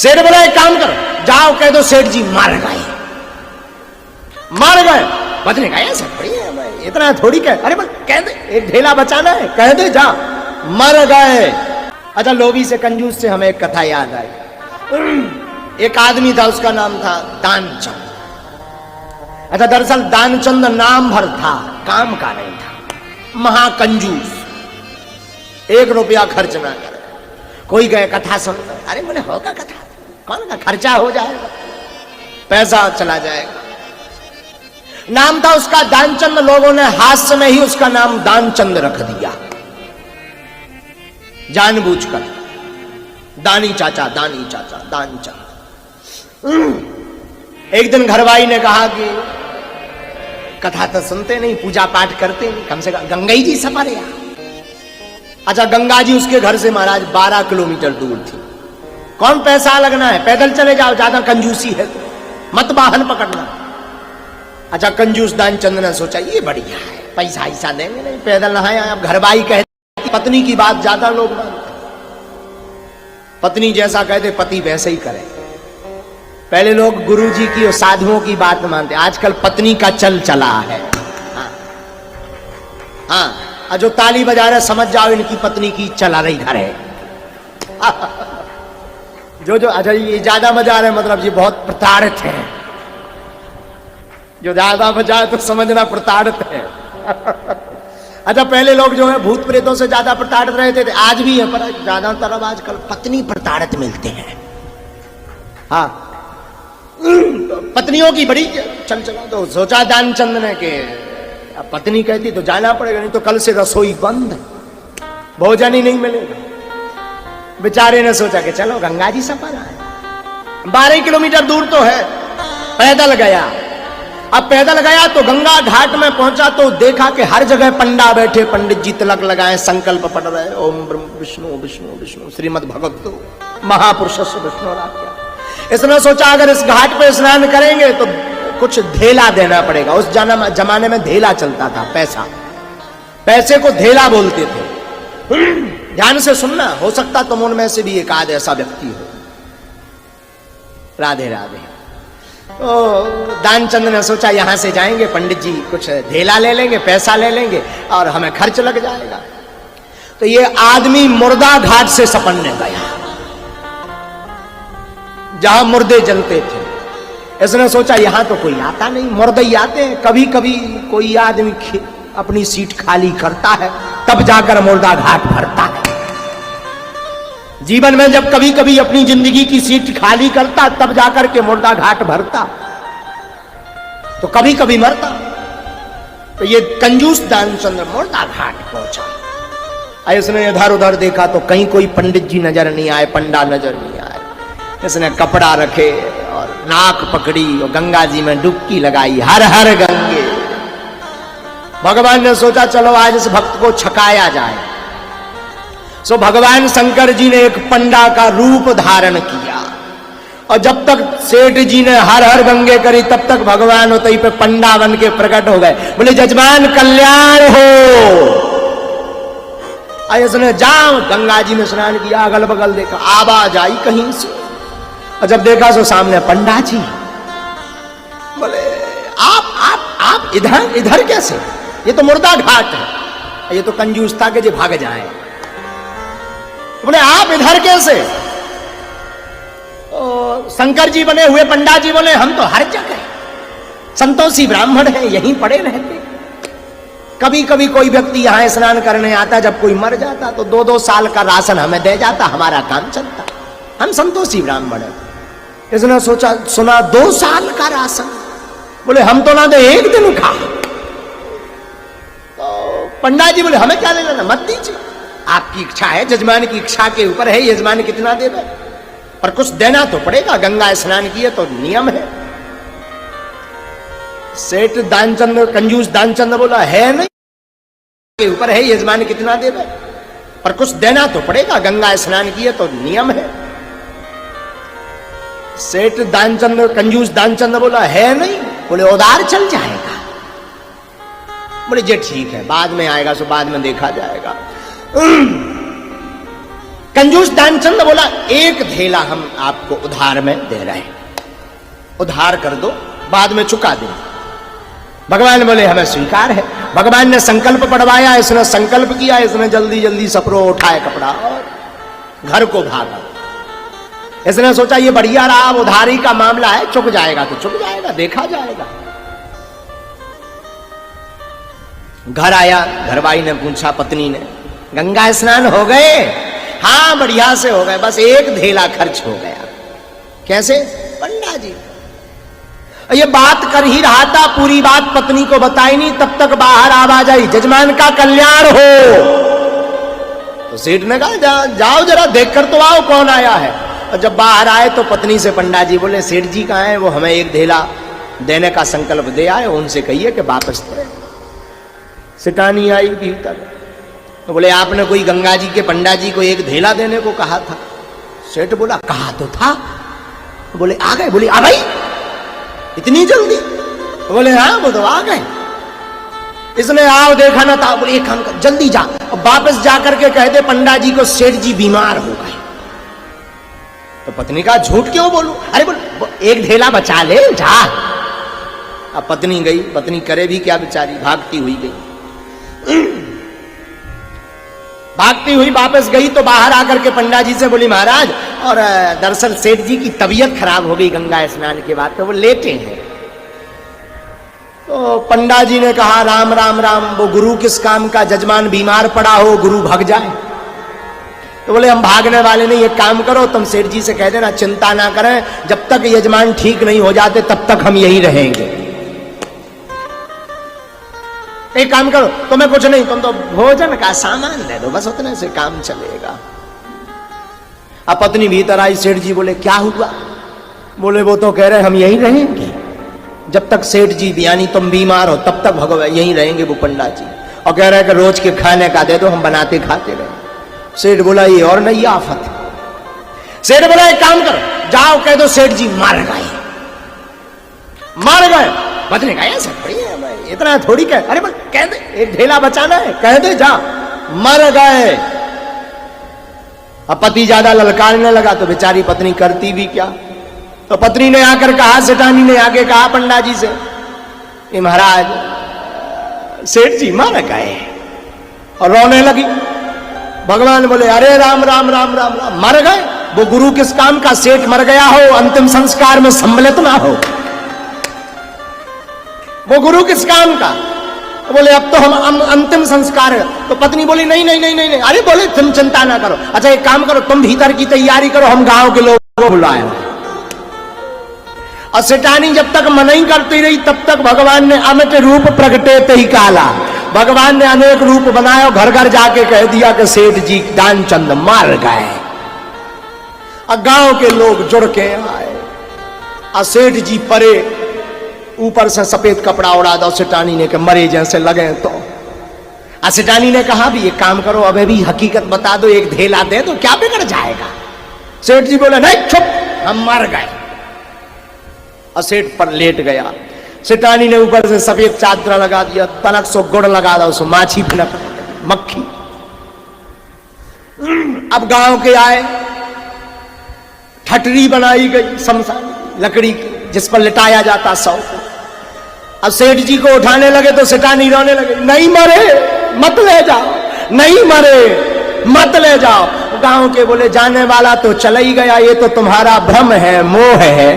सेठ बोला एक काम करो, जाओ कह दो सेठ जी मर गए। मर गए बदले का ऐसा थोड़ी है, इतना थोड़ी कह, अरे कह दे एक ढेला बचाना है, कह दे जा मर गए। अच्छा लोभी से कंजूस से हमें एक कथा याद आई। एक आदमी था, उसका नाम था दानचंद। अच्छा दरअसल दानचंद नाम भर था, काम का नहीं था, महाकंजूस, 1 रुपया खर्च ना करे। कोई गए कथा सुन, अरे बोले होगा कथा, कौन का खर्चा हो जाएगा, पैसा चला जाएगा। नाम था उसका दानचंद, लोगों ने हास्य में ही उसका नाम दानचंद रख दिया, जानबूझकर। दानी चाचा दानचंद। एक दिन घरवाई ने कहा कि कथा तो सुनते नहीं, पूजा पाठ करते नहीं, कम से कम गंगाई जी सफर या। अच्छा गंगा जी उसके घर से महाराज 12 किलोमीटर दूर थी। कौन पैसा लगना है, पैदल चले जाओ, ज्यादा कंजूसी है तो मत वाहन पकड़ना। अच्छा कंजूस दानचंद ने सोचा ये बढ़िया है, पैसा ऐसा देंगे नहीं, पैदल नहाए। अब घरवाई कहती, पत्नी की बात ज्यादा लोग मानते, पत्नी जैसा कहते पति वैसे ही करे। पहले लोग गुरुजी की और साधुओं की बात मानते, आजकल पत्नी का चल चला है। हाँ जो ताली बजा रहे समझ जाओ इनकी पत्नी की चला रही घर है। जो अच्छा ये ज्यादा बजा रहे मतलब ये बहुत प्रताड़ित है, जो ज्यादा बजाए तो समझना प्रताड़ित है। अच्छा पहले लोग जो है भूत प्रेतों से ज्यादा प्रताड़ित रहते थे, आज भी है, पर ज्यादातर अब आजकल पत्नी प्रताड़ित मिलते हैं। हाँ पत्नियों की बड़ी चल चला। तो सोचा दानचंद ने कि अब पत्नी कहती तो जाना पड़ेगा, नहीं तो कल से रसोई बंद, भोजन ही नहीं मिलेगा। बेचारे ने सोचा कि चलो गंगा जी सफर आए। 12 किलोमीटर दूर तो है, पैदल गया। अब पैदल गया तो गंगा घाट में पहुंचा तो देखा कि हर जगह पंडा बैठे, पंडित जी तिलक लगाए, संकल्प पढ़ रहे, ओम विष्णु विष्णु विष्णु श्रीमद भगवतो महापुरुषस्य विष्णुराज्ञा। इसने सोचा अगर इस घाट पे स्नान करेंगे तो कुछ धेला देना पड़ेगा। उस जमाने में धेला चलता था, पैसे को धेला बोलते थे। ध्यान से सुनना, हो सकता तुम उनमें से भी एक आध ऐसा व्यक्ति हो। राधे राधे। तो दानचंद ने सोचा यहां से जाएंगे, पंडित जी कुछ धेला ले लेंगे, पैसा ले लेंगे और हमें खर्च लग जाएगा। तो ये आदमी मुर्दा घाट से सपन्ने गया, जहां मुर्दे जलते थे। इसने सोचा यहां तो कोई आता नहीं, मुर्दे ही आते हैं, कभी कभी कोई आदमी अपनी सीट खाली करता है तब जाकर मुर्दा घाट भरता है। जीवन में जब कभी कभी अपनी जिंदगी की सीट खाली करता तब जाकर के मुर्दा घाट भरता, तो कभी कभी मरता। तो ये कंजूस दानचंद मुर्दा घाट पहुंचा। इसने इधर उधर देखा तो कहीं कोई पंडित जी नजर नहीं आए, पंडा नजर नहीं आए। इसने कपड़ा रखे और नाक पकड़ी और गंगा जी में डुबकी लगाई, हर हर गंगे। भगवान ने सोचा चलो आज इस भक्त को छकाया जाए। सो भगवान शंकर जी ने एक पंडा का रूप धारण किया और जब तक सेठ जी ने हर हर गंगे करी तब तक भगवान उतई पे पंडा बन के प्रकट हो गए। बोले जजमान कल्याण हो। उसने जाओ गंगा जी में स्नान किया, अगल बगल देखा, आवाज आई कहीं से, और जब देखा तो सामने पंडा जी। बोले आप इधर कैसे, ये तो मुर्दा घाट है। ये तो कंजूस था कि जो भाग जाए। बोले आप इधर कैसे? शंकर जी बने हुए पंडा जी बोले हम तो हर जगह संतोषी ब्राह्मण है, यहीं पड़े रहते। कभी कभी कोई व्यक्ति यहां स्नान करने आता, जब कोई मर जाता तो 2-2 साल का राशन हमें दे जाता, हमारा काम चलता, हम संतोषी ब्राह्मण है। इसने सोचा सुना 2 साल का राशन, बोले हम तो ना दे, 1 दिन का। तो पंडा जी बोले हमें क्या लेना, मत दीजिए, आपकी इच्छा है, जजमान की इच्छा के ऊपर है, यजमान कितना देवे, पर कुछ देना तो पड़ेगा, गंगा स्नान किए तो नियम है। सेठ दानचंद कंजूस दानचंद बोला है नहीं, के ऊपर है, यजमान कितना देवे, पर कुछ देना तो पड़ेगा, गंगा स्नान किए तो नियम है। सेठ दानचंद कंजूस दानचंद बोला है नहीं, बोले उधार चल जाएगा। बोले जे ठीक है, बाद में आएगा सो बाद में देखा जाएगा। कंजूस दानचंद बोला 1 धेला हम आपको आपको उधार में दे रहे हैं, उधार कर दो, बाद में चुका दे। भगवान बोले हमें स्वीकार है। भगवान ने संकल्प पढ़वाया, इसने संकल्प किया, इसने जल्दी जल्दी सपरो उठाए कपड़ा और घर को भागा। इसने सोचा ये बढ़िया रहा, अब उधारी का मामला है, चुक जाएगा तो चुक जाएगा, देखा जाएगा। घर आया, घरवाई ने पूछा पत्नी ने, गंगा स्नान हो गए? हाँ बढ़िया से हो गए, बस एक धेला खर्च हो गया। कैसे? पंडा जी। ये बात कर ही रहा था, पूरी बात पत्नी को बताई नहीं, तब तक बाहर आवाज आई, जजमान का कल्याण हो। तो सेठ ने कहा जाओ जरा देख कर तो आओ कौन आया है। और जब बाहर आए तो पत्नी से पंडा जी बोले, सेठ जी कहाँ है? वो हमें एक धेला देने का संकल्प दे आए, उनसे कहिए कि वापस दे। सिटानी आई भीतर, तो बोले आपने कोई गंगा जी के पंडा जी को एक धेला देने को कहा था। सेठ बोला कहा तो था। बोले आ गए? बोले आ गई इतनी जल्दी? बोले हाँ वो तो आ गए। इसने आओ देखा ना था। बोले एक काम कर, जल्दी जा, अब वापस जाकर के कह दे पंडा जी को सेठ जी बीमार हो गए। तो पत्नी का झूठ क्यों बोलूं? अरे बोल एक धेला बचा ले जा। अब पत्नी गई, पत्नी करे भी क्या बेचारी, भागती हुई गई। भागती हुई वापस गई तो बाहर आकर के पंडा जी से बोली महाराज, और दरअसल सेठ जी की तबीयत खराब हो गई गंगा स्नान के बाद, तो वो लेटे हैं। तो पंडा जी ने कहा राम राम राम, वो गुरु किस काम का, जजमान बीमार पड़ा हो गुरु भाग जाए। तो बोले हम भागने वाले नहीं, एक काम करो तुम सेठ जी से कह देना चिंता ना करें, जब तक यजमान ठीक नहीं हो जाते तब तक हम यही रहेंगे। एक काम करो, तुम्हें कुछ नहीं, तुम तो भोजन का सामान दे दो, बस उतने से काम चलेगा। अब पत्नी भीतर आई, सेठ जी बोले क्या हुआ? बोले वो तो कह रहे हम यहीं रहेंगे, जब तक सेठ जी यानी तुम बीमार हो तब तक भगवान यहीं रहेंगे वो पंडा जी, और कह रहे कि रोज के खाने का दे दो, हम बनाते खाते रहे। सेठ बोला ये और नहीं आफत है। सेठ बोला एक काम करो, जाओ कह दो सेठ जी मर गए। मर गए? पत्नी कहा ऐसा थोड़ी है, इतना थोड़ी कह, अरे बस कह दे एक ढेला बचाना है, कह दे जा मर गए। अब पति ज्यादा ललकारने लगा तो बेचारी पत्नी करती भी क्या। तो पत्नी ने आकर कहा, सेठानी ने आके कहा पंडा जी से, ये महाराज सेठ जी मर गए, और रोने लगी। भगवान बोले अरे राम राम राम राम राम, मर गए? वो गुरु किस काम का, सेठ मर गया हो अंतिम संस्कार में सम्मिलित ना हो, वो गुरु किस काम का? बोले अब तो हम अंतिम संस्कार है। तो पत्नी बोली नहीं नहीं नहीं नहीं नहीं। अरे बोले तुम चिंता ना करो, अच्छा एक काम करो तुम भीतर की तैयारी करो, हम गांव के लोगों को बुलाए। और सेठानी जब तक मनाई करती रही तब तक भगवान ने अमिट रूप प्रगटे तही काला, भगवान ने अनेक रूप बनाए और घर घर जाके कह दिया कि सेठ जी दानचंद मार गए। और गांव के लोग जुड़ के आए, और सेठ जी परे ऊपर से सफेद कपड़ा उड़ा दो, सेठानी ने कि मरे जैसे लगे। तो सेठानी ने कहा भी एक काम करो, अबे भी हकीकत बता दो, एक धेला दे दो, क्या बिगड़ जाएगा। सेठ जी बोले नहीं चुप, हम मर गए। और सेठ पर लेट गया। सेठानी ने ऊपर से सफेद चादर लगा दिया, तनक सो गुड़ लगा दो, सो माछी फिनक मक्खी। अब गांव के आए, ठटरी बनाई गई शमशान लकड़ी की, जिस पर लिटाया जाता सौ को। अब सेठ जी को उठाने लगे तो सेठानी रोने लगे, नहीं मरे मत ले जाओ, नहीं मरे मत ले जाओ। गांव के बोले जाने वाला तो चला ही गया, ये तो तुम्हारा भ्रम है, मोह है,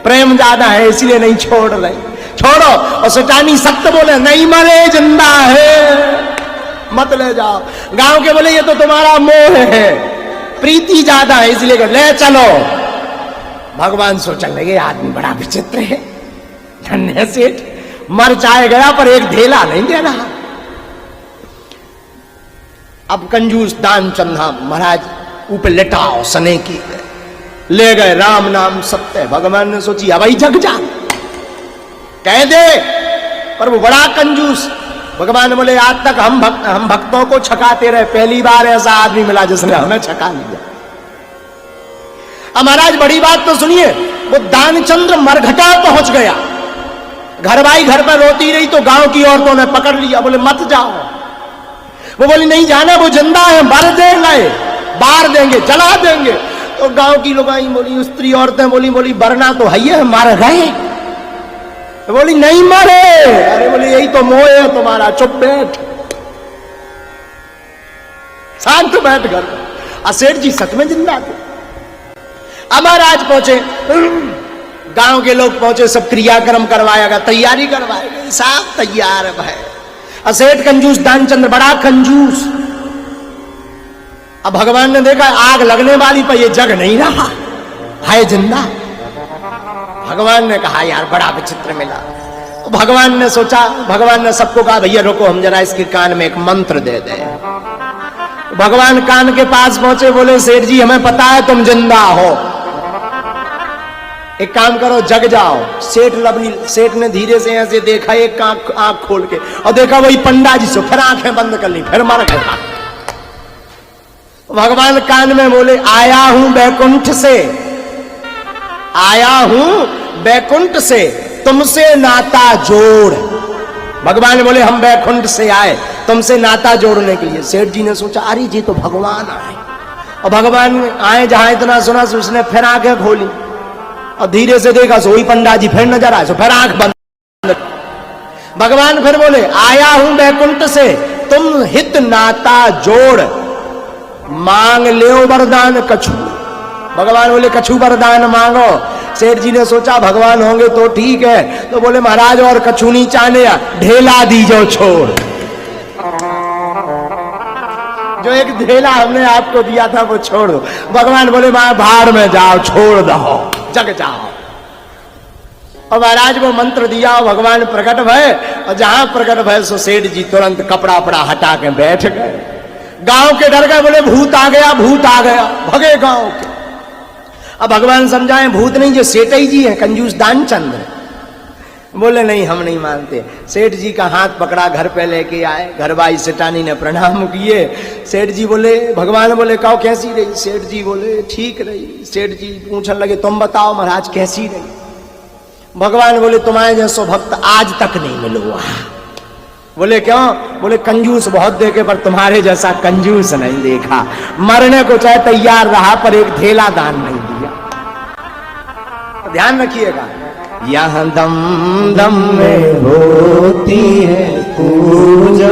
प्रेम ज्यादा है इसलिए नहीं छोड़ रहे, छोड़ो। और सेठानी सत्य बोले नहीं मरे जिंदा है, मत ले जाओ। गांव के बोले ये तो तुम्हारा मोह है, प्रीति ज्यादा है इसलिए ले चलो। भगवान सोचने लगे आदमी बड़ा विचित्र है, धन्य सेठ मर चाहे गया पर एक धेला नहीं दे रहा। अब कंजूस दानचंद महाराज ऊपर लेटाओ सने की ले गए, राम नाम सत्य है। भगवान ने सोची अब ही जग जा, कह दे, पर वो बड़ा कंजूस। भगवान बोले आज तक हम भक्तों को छकाते रहे, पहली बार ऐसा आदमी मिला जिसने हमें छका लिया। महाराज बड़ी बात तो सुनिए, वो दानचंद्र मरघटा पहुंच गया, घरवाई घर पर रोती रही तो गांव की औरतों ने पकड़ लिया, बोले मत जाओ। वो बोली नहीं जाना, वो जिंदा है, मार देंगे, बार देंगे, जला देंगे। तो गांव की लुगाई बोली, स्त्री औरतें बोली वरना तो है मर गए। तो बोली नहीं मरे। अरे बोली यही तो मोह है तुम्हारा, चुप बैठ, शांत बैठ घर। सेठ जी सच में जिंदा थे। अब महाराज पहुंचे, गांव के लोग पहुंचे, सब क्रियाक्रम करवाया गया, तैयारी करवाई गई, सब तैयार है। सेठ कंजूस, दानचंद्र बड़ा कंजूस। अब भगवान ने देखा आग लगने वाली पर ये जग नहीं रहा, है जिंदा। भगवान ने कहा यार बड़ा विचित्र मिला। भगवान ने सोचा, भगवान ने सबको कहा भैया रुको, हम जरा इसके कान में एक मंत्र दे दें। भगवान कान के पास पहुंचे, बोले सेठ जी हमें पता है तुम जिंदा हो, एक काम करो जग जाओ। सेठ ने धीरे से ऐसे देखा, एक आंख खोल के, और देखा वही पंडा जी से, फिर आंखें बंद कर ली, फिर मर गया। भगवान कान में बोले आया हूं बैकुंठ से, आया हूं बैकुंठ से, तुमसे नाता जोड़। भगवान बोले हम बैकुंठ से आए तुमसे नाता जोड़ने के लिए। सेठ जी ने सोचा अरे जी तो भगवान आए, और भगवान आए जहां इतना सुना उसने फिर आंखें खोली और धीरे से देखा सोई पंडा जी फिर नजर आए, फिर आंख बंद। भगवान फिर बोले आया हूं बैकुंठ से, तुम हित नाता जोड़, मांग ले वरदान कछु। भगवान बोले कछु वरदान मांगो। सेठ जी ने सोचा भगवान होंगे तो ठीक है, तो बोले महाराज और कछु नहीं चाहने, ढेला दीजो छोड़। जो एक ढेला हमने आपको दिया था वो छोड़ दो। भगवान बोले भाड़ में जाओ, छोड़ दो, जग जाओ। और महाराज वो मंत्र दिया, भगवान प्रकट भय, और जहां प्रकट भय सो सेठ जी तुरंत कपड़ा पड़ा हटा के बैठ गए। गांव के डर गए, बोले भूत आ गया, भूत आ गया, भगे गांव के। अब भगवान समझाएं भूत नहीं, जो सेठ जी है कंजूस दानचंद्र। बोले नहीं हम नहीं मानते। सेठ जी का हाथ पकड़ा, घर पे लेके आए, घरवाई सेठानी ने प्रणाम किए। सेठ जी बोले, भगवान बोले कहो कैसी रही? सेठ जी बोले ठीक रही। सेठ जी पूछने लगे तुम बताओ महाराज कैसी रही? भगवान बोले तुम्हारे जैसो भक्त आज तक नहीं मिलो। बोले क्यों? बोले कंजूस बहुत देखे पर तुम्हारे जैसा कंजूस नहीं देखा। मरने को चाहे तैयार रहा पर एक ढेला दान नहीं दिया। तो ध्यान रखिएगा, यहाँ दम दम में होती है पूजा,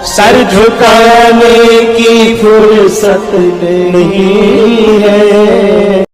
सर झुकाने की फुर्सत नहीं है।